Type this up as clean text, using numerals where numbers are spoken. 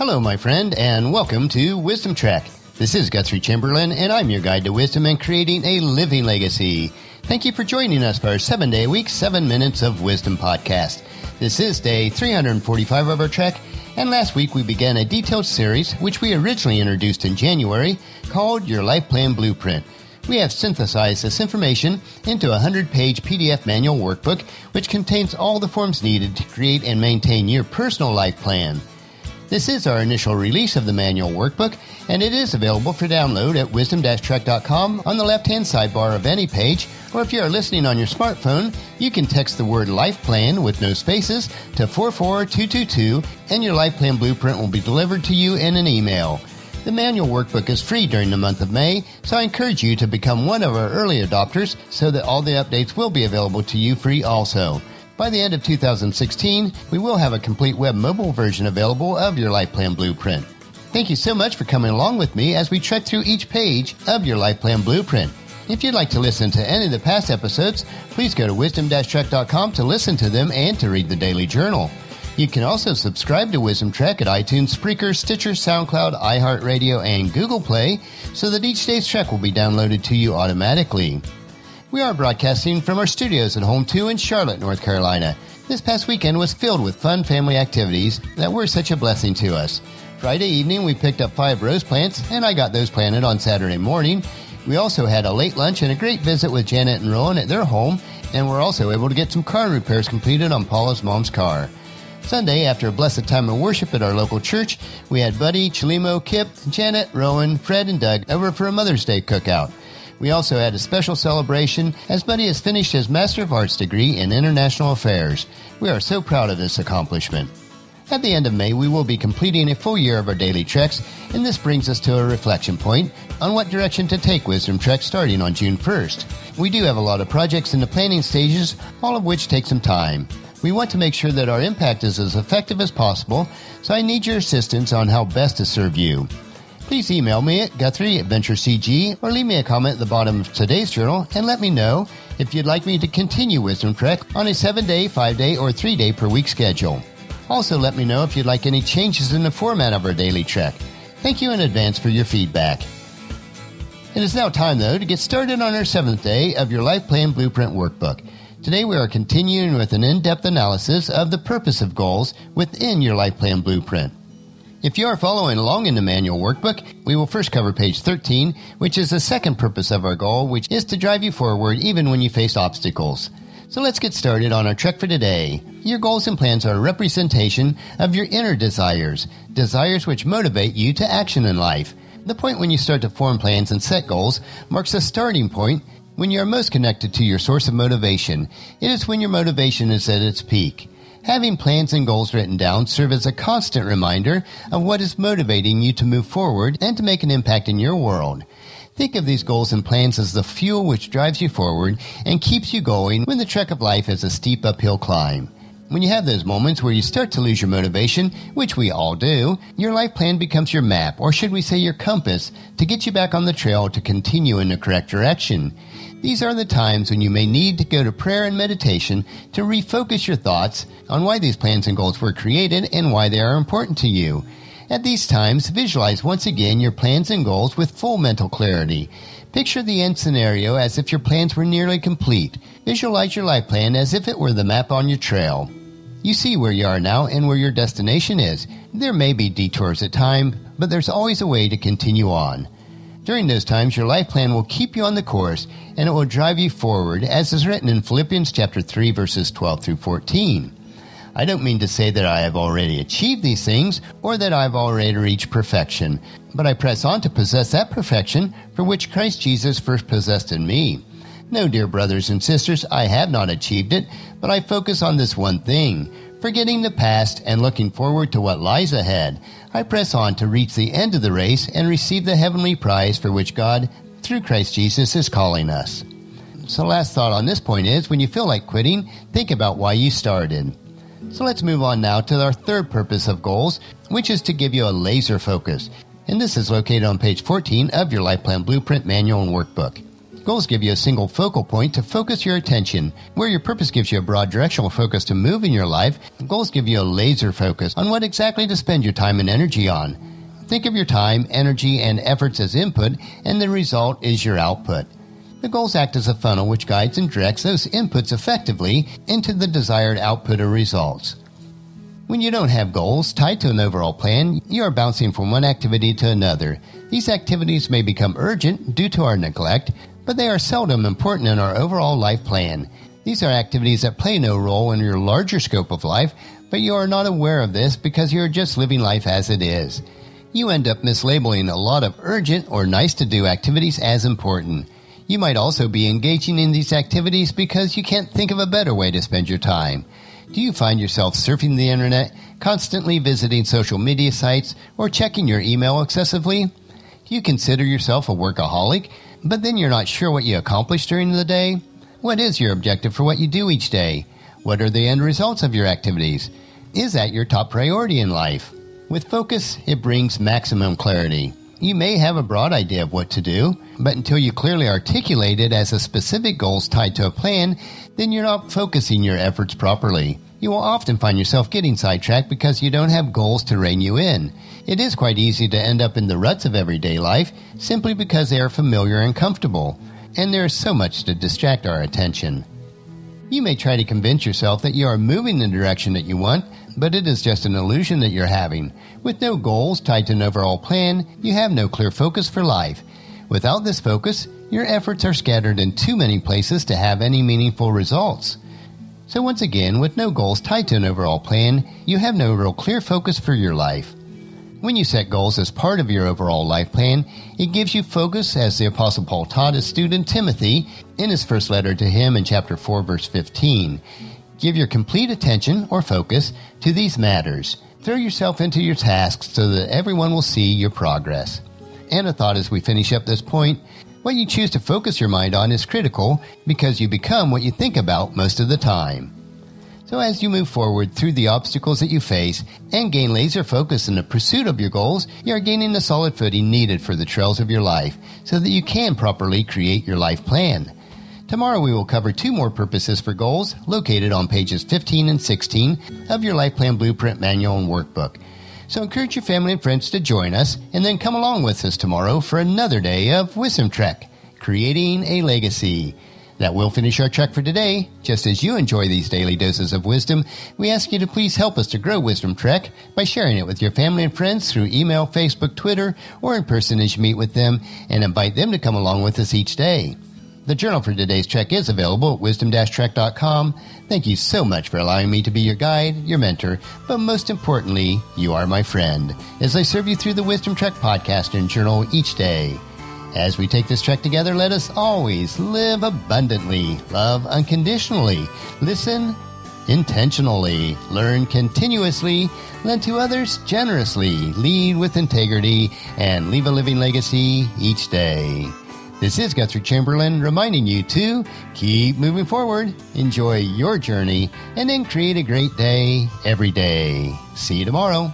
Hello, my friend, and welcome to Wisdom Trek. This is Guthrie Chamberlain, and I'm your guide to wisdom and creating a living legacy. Thank you for joining us for our 7-day-a-week, 7 Minutes of Wisdom podcast. This is day 345 of our trek, and last week we began a detailed series, which we originally introduced in January, called Your Life Plan Blueprint. We have synthesized this information into a 100-page PDF manual workbook, which contains all the forms needed to create and maintain your personal life plan. This is our initial release of the manual workbook, and it is available for download at wisdom-trek.com on the left-hand sidebar of any page, or if you are listening on your smartphone, you can text the word Life Plan with no spaces to 44222, and your Life Plan Blueprint will be delivered to you in an email. The manual workbook is free during the month of May, so I encourage you to become one of our early adopters so that all the updates will be available to you free also. By the end of 2016, we will have a complete web mobile version available of your Life Plan Blueprint. Thank you so much for coming along with me as we trek through each page of your Life Plan Blueprint. If you'd like to listen to any of the past episodes, please go to wisdom-trek.com to listen to them and to read the daily journal. You can also subscribe to Wisdom Trek at iTunes, Spreaker, Stitcher, SoundCloud, iHeartRadio, and Google Play so that each day's trek will be downloaded to you automatically. We are broadcasting from our studios at Home 2 in Charlotte, North Carolina. This past weekend was filled with fun family activities that were such a blessing to us. Friday evening, we picked up 5 rose plants, and I got those planted on Saturday morning. We also had a late lunch and a great visit with Janet and Rowan at their home, and were also able to get some car repairs completed on Paula's mom's car. Sunday, after a blessed time of worship at our local church, we had Buddy, Chalimo, Kip, Janet, Rowan, Fred, and Doug over for a Mother's Day cookout. We also had a special celebration as Buddy has finished his Master of Arts degree in International Affairs. We are so proud of this accomplishment. At the end of May, we will be completing a full year of our daily treks, and this brings us to a reflection point on what direction to take Wisdom Trek starting on June 1st. We do have a lot of projects in the planning stages, all of which take some time. We want to make sure that our impact is as effective as possible, so I need your assistance on how best to serve you. Please email me at Guthrie@VentureCG or leave me a comment at the bottom of today's journal and let me know if you'd like me to continue Wisdom Trek on a 7-day, 5-day, or 3-day per week schedule. Also, let me know if you'd like any changes in the format of our daily trek. Thank you in advance for your feedback. It is now time, though, to get started on our 7th day of your Life Plan Blueprint workbook. Today we are continuing with an in-depth analysis of the purpose of goals within your Life Plan Blueprint. If you are following along in the manual workbook, we will first cover page 13, which is the second purpose of our goal, which is to drive you forward even when you face obstacles. So let's get started on our trek for today. Your goals and plans are a representation of your inner desires which motivate you to action in life. The point when you start to form plans and set goals marks a starting point when you are most connected to your source of motivation. It is when your motivation is at its peak. Having plans and goals written down serve as a constant reminder of what is motivating you to move forward and to make an impact in your world. Think of these goals and plans as the fuel which drives you forward and keeps you going when the trek of life is a steep uphill climb. When you have those moments where you start to lose your motivation, which we all do, your life plan becomes your map, or should we say your compass, to get you back on the trail to continue in the correct direction. These are the times when you may need to go to prayer and meditation to refocus your thoughts on why these plans and goals were created and why they are important to you. At these times, visualize once again your plans and goals with full mental clarity. Picture the end scenario as if your plans were nearly complete. Visualize your life plan as if it were the map on your trail. You see where you are now and where your destination is. There may be detours at times, but there's always a way to continue on. During those times, your life plan will keep you on the course, and it will drive you forward, as is written in Philippians chapter 3, verses 12 through 14. I don't mean to say that I have already achieved these things, or that I've already reached perfection, but I press on to possess that perfection for which Christ Jesus first possessed in me. No, dear brothers and sisters, I have not achieved it, but I focus on this one thing, forgetting the past and looking forward to what lies ahead. I press on to reach the end of the race and receive the heavenly prize for which God, through Christ Jesus, is calling us. So last thought on this point is, when you feel like quitting, think about why you started. So let's move on now to our third purpose of goals, which is to give you a laser focus. And this is located on page 14 of your Life Plan Blueprint Manual and Workbook. Goals give you a single focal point to focus your attention. Where your purpose gives you a broad directional focus to move in your life, goals give you a laser focus on what exactly to spend your time and energy on. Think of your time, energy, and efforts as input, and the result is your output. The goals act as a funnel which guides and directs those inputs effectively into the desired output or results. When you don't have goals tied to an overall plan, you are bouncing from one activity to another. These activities may become urgent due to our neglect, but they are seldom important in our overall life plan. These are activities that play no role in your larger scope of life, but you are not aware of this because you are just living life as it is. You end up mislabeling a lot of urgent or nice-to-do activities as important. You might also be engaging in these activities because you can't think of a better way to spend your time. Do you find yourself surfing the internet, constantly visiting social media sites, or checking your email excessively? Do you consider yourself a workaholic, but then you're not sure what you accomplished during the day? What is your objective for what you do each day? What are the end results of your activities? Is that your top priority in life? With focus, it brings maximum clarity. You may have a broad idea of what to do, but until you clearly articulate it as a specific goals tied to a plan, then you're not focusing your efforts properly. You will often find yourself getting sidetracked because you don't have goals to rein you in. It is quite easy to end up in the ruts of everyday life simply because they are familiar and comfortable, and there is so much to distract our attention. You may try to convince yourself that you are moving in the direction that you want, but it is just an illusion that you're having. With no goals tied to an overall plan, you have no clear focus for life. Without this focus, your efforts are scattered in too many places to have any meaningful results. So once again, with no goals tied to an overall plan, you have no real clear focus for your life. When you set goals as part of your overall life plan, it gives you focus, as the Apostle Paul taught his student Timothy in his first letter to him in chapter 4, verse 15. Give your complete attention or focus to these matters. Throw yourself into your tasks so that everyone will see your progress. And a thought as we finish up this point, what you choose to focus your mind on is critical because you become what you think about most of the time. So as you move forward through the obstacles that you face and gain laser focus in the pursuit of your goals, you are gaining the solid footing needed for the trails of your life so that you can properly create your life plan. Tomorrow we will cover 2 more purposes for goals located on pages 15 and 16 of your Life Plan Blueprint Manual and Workbook. So encourage your family and friends to join us and then come along with us tomorrow for another day of Wisdom Trek, Creating a Legacy. That will finish our trek for today. Just as you enjoy these daily doses of wisdom, we ask you to please help us to grow Wisdom Trek by sharing it with your family and friends through email, Facebook, Twitter, or in person as you meet with them, and invite them to come along with us each day. The journal for today's trek is available at wisdom-trek.com. Thank you so much for allowing me to be your guide, your mentor, but most importantly, you are my friend, as I serve you through the Wisdom Trek podcast and journal each day. As we take this trek together, let us always live abundantly, love unconditionally, listen intentionally, learn continuously, lend to others generously, lead with integrity, and leave a living legacy each day. This is Guthrie Chamberlain reminding you to keep moving forward, enjoy your journey, and then create a great day every day. See you tomorrow.